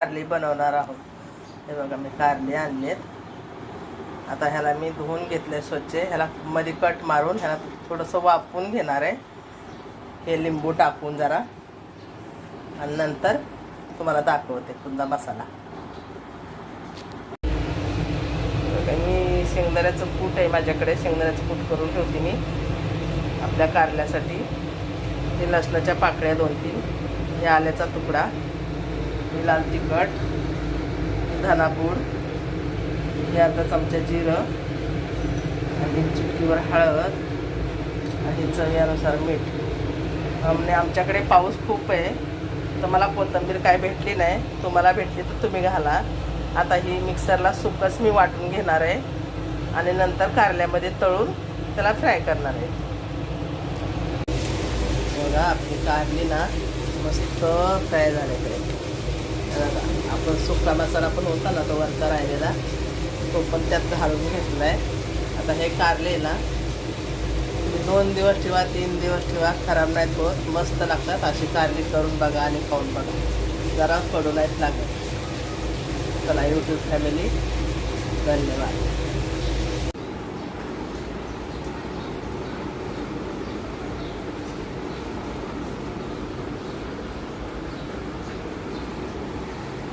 कारली बनवणार आहोत। हे बघा मी कारली आणलेत। आता ह्याला मी धुवून घेतले स्वच्छ। ह्याला मध्ये कट मारून ह्याला थोडंसं वाफवून घेणार आहे, हे लिंबू टाकून जरा, आणि नंतर तुम्हाला दाखवते पुन्हा मसाला। मी शेंगदाण्याचं कूट आहे माझ्याकडे, शेंगदाण्याचं कूट करून ठेवते मी आपल्या कारल्यासाठी। हे लसणाच्या पाकळ्या 2-3, हे आल्याचा तुकडा, हे लाल तिखट, धनापूड, हे अर्धा चमचा जिरं, आणि चिटकीवर हळद, आणि चवीनुसार मीठ। आमच्याकडे पाऊस खूप आहे तर मला कोथिंबीर काय भेटली नाही, तुम्हाला भेटली तर तुम्ही घाला। आता ही मिक्सरला सुकच मी वाटून घेणार आहे आणि नंतर कारल्यामध्ये तळून त्याला फ्राय करणार आहे। बघा आपली कारली ना मस्त फ्राय झालेली आहे। आपण सुका मसाला पण होता ना तो वरचा राहिलेला, तो पण त्यात घालून घेतला आहे। आता हे कारले ना 2 दिवस ठेवा, 3 दिवस ठेवा, खराब नाहीत होत, मस्त लागतात। अशी कारली करून बघा आणि खाऊन बघा, जरा कडू नाहीत लागत। चला यूट्यूब फॅमिली, धन्यवाद।